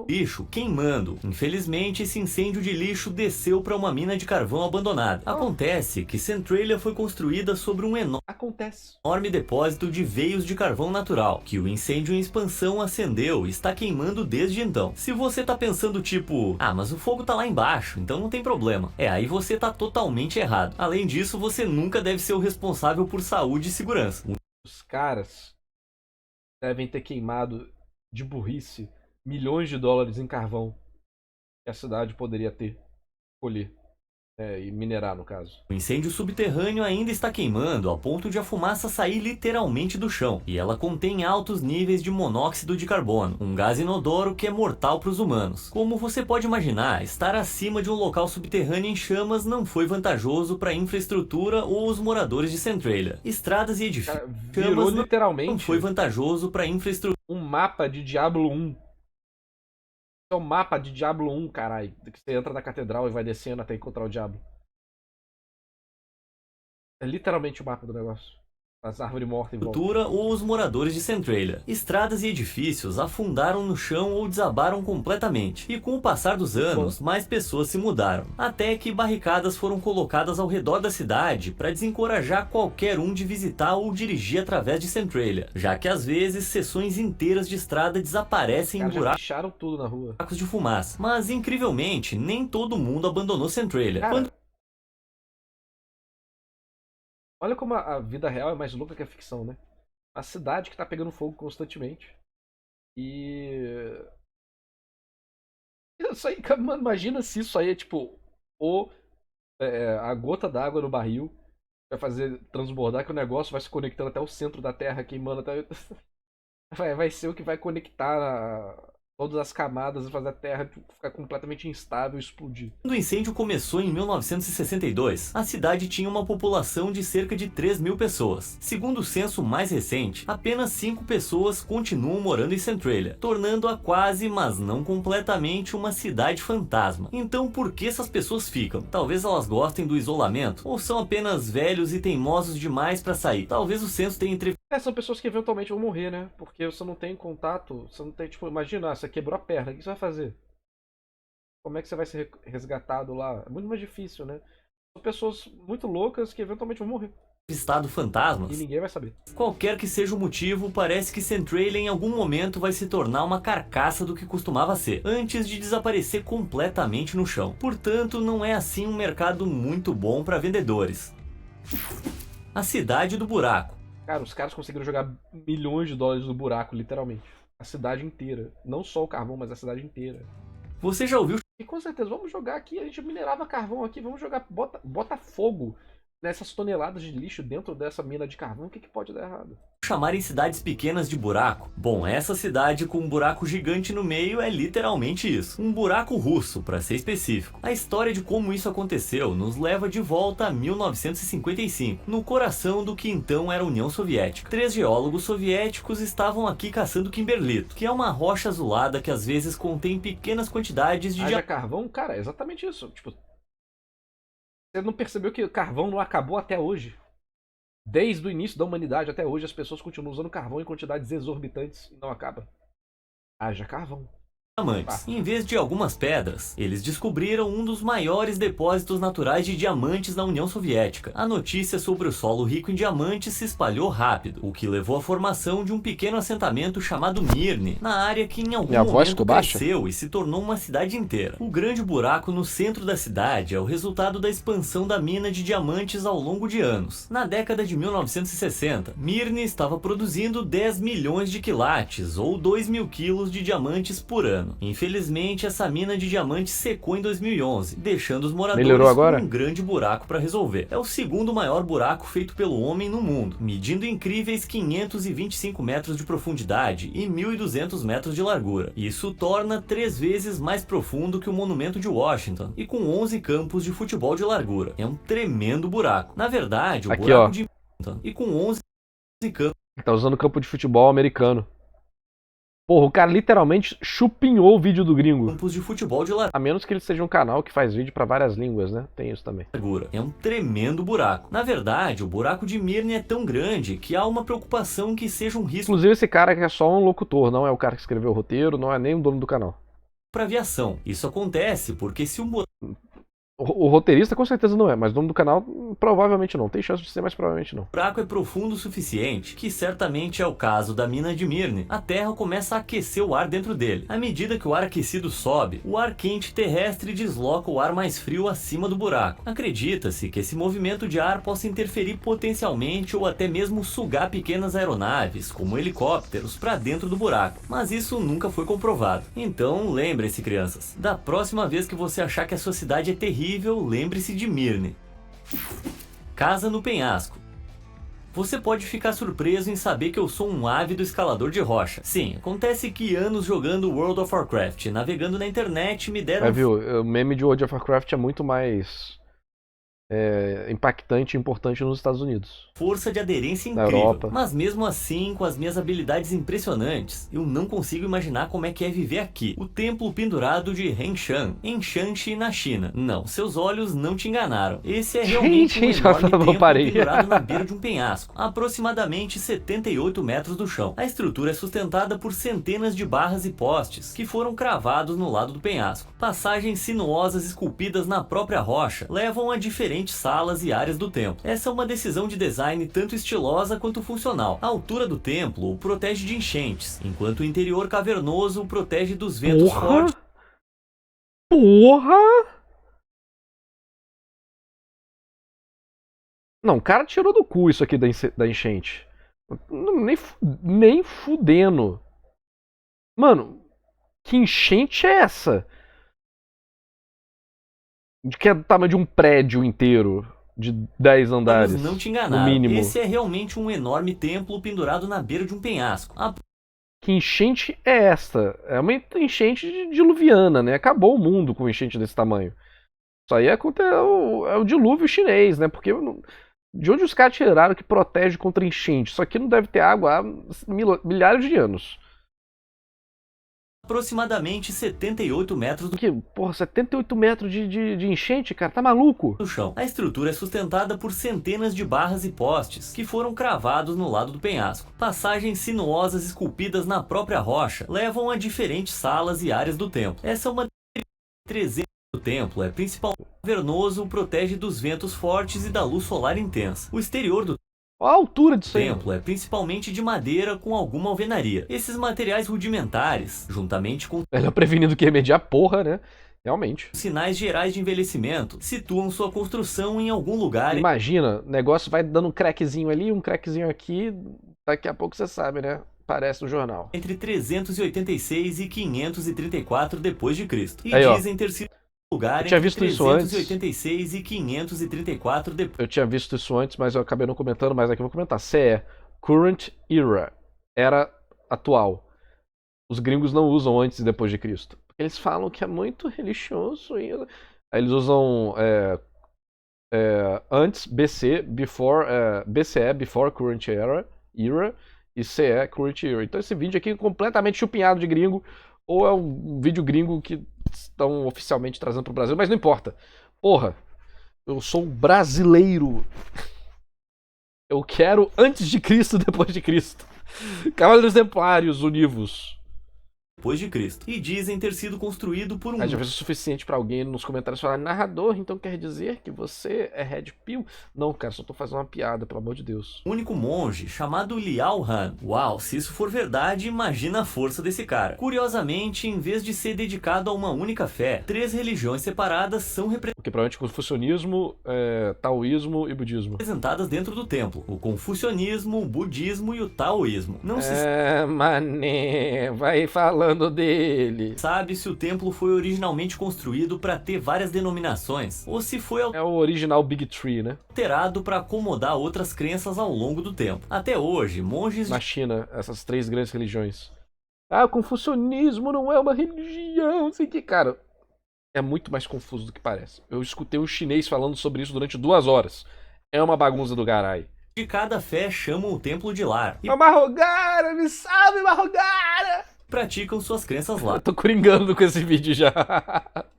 Lixo queimando. Infelizmente, esse incêndio de lixo desceu para uma mina de carvão abandonada. Acontece que Centralia foi construída sobre um enorme depósito de veios de carvão natural, que o incêndio em expansão acendeu e está queimando desde então. Se você tá pensando tipo, mas o fogo tá lá embaixo, então não tem problema. Aí você tá totalmente errado. Além disso, você nunca deve ser o responsável por saúde e segurança. Os caras devem ter queimado de burrice milhões de dólares em carvão que a cidade poderia ter, colher. E minerar, no caso. O incêndio subterrâneo ainda está queimando a ponto de a fumaça sair literalmente do chão, e ela contém altos níveis de monóxido de carbono, um gás inodoro que é mortal para os humanos. Como você pode imaginar, estar acima de um local subterrâneo em chamas não foi vantajoso para a infraestrutura ou os moradores de Centralia. Estradas e edifícios. Virou literalmente não foi vantajoso para a infraestrutura. Um mapa de Diablo 1. É o mapa de Diablo 1, caralho. Que você entra na catedral e vai descendo até encontrar o Diablo. É literalmente o mapa do negócio. As árvores mortas em volta. Ou os moradores de Centralia. Estradas e edifícios afundaram no chão ou desabaram completamente. E com o passar dos anos, mais pessoas se mudaram. Até que barricadas foram colocadas ao redor da cidade para desencorajar qualquer um de visitar ou dirigir através de Centralia. Já que às vezes seções inteiras de estrada desaparecem em buracos. Fecharam tudo na rua. De fumaça. Mas incrivelmente, nem todo mundo abandonou Centralia. Olha como a vida real é mais louca que a ficção, né? A cidade que tá pegando fogo constantemente. E... Isso aí, mano, imagina se isso aí é tipo... a gota d'água no barril. Vai fazer transbordar, que o negócio vai se conectando até o centro da Terra, queimando até... Vai ser o que vai conectar todas as camadas e fazer a Terra ficar completamente instável e explodir. Quando o incêndio começou em 1962, a cidade tinha uma população de cerca de 3.000 pessoas. Segundo o censo mais recente, apenas 5 pessoas continuam morando em Centralia, tornando-a quase, mas não completamente, uma cidade fantasma. Então por que essas pessoas ficam? Talvez elas gostem do isolamento? Ou são apenas velhos e teimosos demais para sair? Talvez o censo tenha são pessoas que eventualmente vão morrer, né? Porque você não tem contato, você não tem, tipo, imagina, você quebrou a perna, o que você vai fazer? Como é que você vai ser resgatado lá? É muito mais difícil, né? São pessoas muito loucas que eventualmente vão morrer. Estado fantasmas. E ninguém vai saber. Qualquer que seja o motivo, parece que Centralia em algum momento vai se tornar uma carcaça do que costumava ser, antes de desaparecer completamente no chão. Portanto, não é assim um mercado muito bom para vendedores. A cidade do buraco. Cara, os caras conseguiram jogar milhões de dólares no buraco, literalmente. A cidade inteira. Não só o carvão, mas a cidade inteira. Você já ouviu? E com certeza, vamos jogar aqui, a gente minerava carvão aqui, vamos jogar, bota fogo nessas toneladas de lixo dentro dessa mina de carvão, o que pode dar errado? Chamarem cidades pequenas de buraco? Bom, essa cidade com um buraco gigante no meio é literalmente isso. Um buraco russo, para ser específico. A história de como isso aconteceu nos leva de volta a 1955, no coração do que então era a União Soviética. 3 geólogos soviéticos estavam aqui caçando kimberlito, que é uma rocha azulada que às vezes contém pequenas quantidades de carvão? Cara, é exatamente isso. Tipo, você não percebeu que o carvão não acabou até hoje? Desde o início da humanidade até hoje, as pessoas continuam usando carvão em quantidades exorbitantes e não acaba. Haja carvão. Diamantes. Em vez de algumas pedras, eles descobriram um dos maiores depósitos naturais de diamantes na União Soviética. A notícia sobre o solo rico em diamantes se espalhou rápido, o que levou à formação de um pequeno assentamento chamado Mirny, na área que em algum momento cresceu e se tornou uma cidade inteira. O grande buraco no centro da cidade é o resultado da expansão da mina de diamantes ao longo de anos. Na década de 1960, Mirny estava produzindo 10 milhões de quilates, ou 2.000 quilos de diamantes por ano. Infelizmente, essa mina de diamantes secou em 2011, deixando os moradores com um grande buraco para resolver. É o segundo maior buraco feito pelo homem no mundo, medindo incríveis 525 metros de profundidade e 1.200 metros de largura. Isso torna 3 vezes mais profundo que o Monumento de Washington, e com 11 campos de futebol de largura. É um tremendo buraco. Na verdade, o buraco de Washington, e com 11 campos... Tá usando campo de futebol americano. Porra, o cara literalmente chupinhou o vídeo do gringo. Campos de futebol de largura. A menos que ele seja um canal que faz vídeo pra várias línguas, né? Tem isso também. É um tremendo buraco. Na verdade, o buraco de Mirny é tão grande que há uma preocupação que seja um risco. Inclusive esse cara que é só um locutor, não é o cara que escreveu o roteiro, não é nem o dono do canal. Para aviação. Isso acontece porque se um buraco... O roteirista com certeza não é, mas o dono do canal provavelmente não. Tem chance de ser, mas provavelmente não. O buraco é profundo o suficiente, que certamente é o caso da mina de Mirne. A Terra começa a aquecer o ar dentro dele. À medida que o ar aquecido sobe, o ar quente terrestre desloca o ar mais frio acima do buraco. Acredita-se que esse movimento de ar possa interferir potencialmente ou até mesmo sugar pequenas aeronaves, como helicópteros, para dentro do buraco, mas isso nunca foi comprovado. Então, lembrem-se, crianças, da próxima vez que você achar que a sua cidade é terrível, lembre-se de Mirne. Casa no penhasco. Você pode ficar surpreso em saber que eu sou um ávido escalador de rocha. Sim, acontece que anos jogando World of Warcraft, navegando na internet, me deram... Viu, o meme de World of Warcraft é muito mais impactante e importante nos Estados Unidos. Força de aderência Na incrível. Europa. Mas mesmo assim, com as minhas habilidades impressionantes, eu não consigo imaginar como é que é viver aqui. O templo pendurado de Hengshan, em Shanxi, na China. Não, seus olhos não te enganaram. Esse é realmente um enorme templo pendurado na beira de um penhasco, aproximadamente 78 metros do chão. A estrutura é sustentada por centenas de barras e postes, que foram cravados no lado do penhasco. Passagens sinuosas esculpidas na própria rocha levam a diferentes salas e áreas do templo. Essa é uma decisão de design tanto estilosa quanto funcional. A altura do templo o protege de enchentes, enquanto o interior cavernoso o protege dos ventos fortes. Porra! Não, o cara tirou do cu isso aqui da enchente. Nem fudendo. Mano, que enchente é essa? De que é do tamanho de um prédio inteiro, de 10 andares, Não te enganaram, no mínimo. Esse é realmente um enorme templo pendurado na beira de um penhasco. Que enchente é esta? É uma enchente diluviana, né? Acabou o mundo com enchente desse tamanho. Isso aí é o dilúvio chinês, né? Porque de onde os caras tiraram que protege contra enchente? Isso aqui não deve ter água há milhares de anos. Aproximadamente 78 metros do Que, porra, 78 metros de enchente, cara, tá maluco? chão. A estrutura é sustentada por centenas de barras e postes, que foram cravados no lado do penhasco. Passagens sinuosas esculpidas na própria rocha levam a diferentes salas e áreas do templo. Essa é uma 300 do templo, é principalmente cavernoso, protege dos ventos fortes e da luz solar intensa. O exterior do Olha a altura disso aí. templo é principalmente de madeira com alguma alvenaria. Esses materiais rudimentares, juntamente com Melhor prevenido que remediar, porra, né? Realmente. sinais gerais de envelhecimento, situam sua construção em algum lugar. Imagina, o negócio vai dando um crackzinho ali, um crackzinho aqui, daqui a pouco você sabe, né? Parece no jornal. Entre 386 e 534 depois de Cristo. E Aí, ó. dizem ter sido lugar Eu tinha entre visto isso antes. 386 e 534 depois. Eu tinha visto isso antes, mas eu acabei não comentando, mas aqui eu vou comentar. CE, Current Era, era atual. Os gringos não usam antes e depois de Cristo. Eles falam que é muito religioso. Aí eles usam antes, BC, BCE, Before Current Era, e CE, Current Era. Então esse vídeo aqui é completamente chupinhado de gringo, ou é um vídeo gringo que estão oficialmente trazendo pro Brasil, mas não importa. Porra, eu sou brasileiro. Eu quero antes de Cristo, depois de Cristo. Cavaleiros Templários, univos. Depois de Cristo. E dizem ter sido construído por um Às vezes é suficiente pra alguém nos comentários falar narrador, então quer dizer que você é Red Pill? Não, cara, só tô fazendo uma piada, pelo amor de Deus. único monge chamado Liao Han. Uau, se isso for verdade, imagina a força desse cara. Curiosamente, em vez de ser dedicado a uma única fé, 3 religiões separadas são Porque provavelmente confucionismo, taoísmo e budismo. representadas dentro do templo: o confucionismo, o budismo e o taoísmo. Não se Mané, vai falando dele. sabe se o templo foi originalmente construído para ter várias denominações ou se foi É o original Big Tree, né? alterado para acomodar outras crenças ao longo do tempo. Até hoje, monges Na China, essas 3 grandes religiões. Ah, o confucionismo não é uma religião, sei que, cara. É muito mais confuso do que parece. Eu escutei um chinês falando sobre isso durante 2 horas. É uma bagunça do garai. de cada fé chamam o templo de lar e Marrogara, me salve, Marrogara! praticam suas crenças Eu lá. tô coringando com esse vídeo já.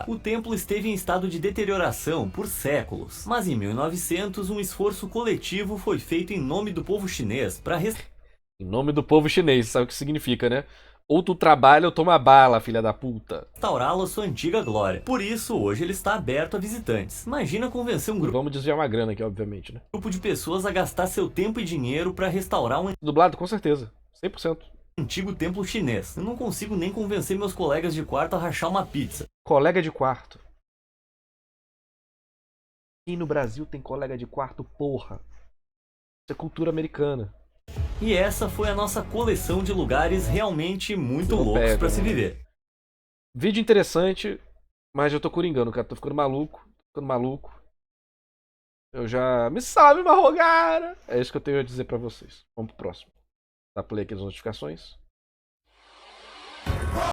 O templo esteve em estado de deterioração por séculos, mas em 1900 um esforço coletivo foi feito em nome do povo chinês para Em nome do povo chinês, sabe o que significa, né? Ou tu trabalha ou toma bala, filha da puta. restaurá-lo à sua antiga glória. Por isso, hoje ele está aberto a visitantes. Imagina convencer um Vamos desviar uma grana aqui, obviamente, né? grupo de pessoas a gastar seu tempo e dinheiro para restaurar um Dublado, com certeza. 100%. antigo templo chinês. Eu não consigo nem convencer meus colegas de quarto a rachar uma pizza. Colega de quarto. E no Brasil tem colega de quarto, porra. Isso é cultura americana. E essa foi a nossa coleção de lugares realmente muito Não loucos pega, para se né? viver. Vídeo interessante, mas eu tô coringando, cara. Tô ficando maluco. Tô ficando maluco. Eu já... Me salve, Marrogara! É isso que eu tenho a dizer pra vocês. Vamos pro próximo. Dá play aqui nas notificações.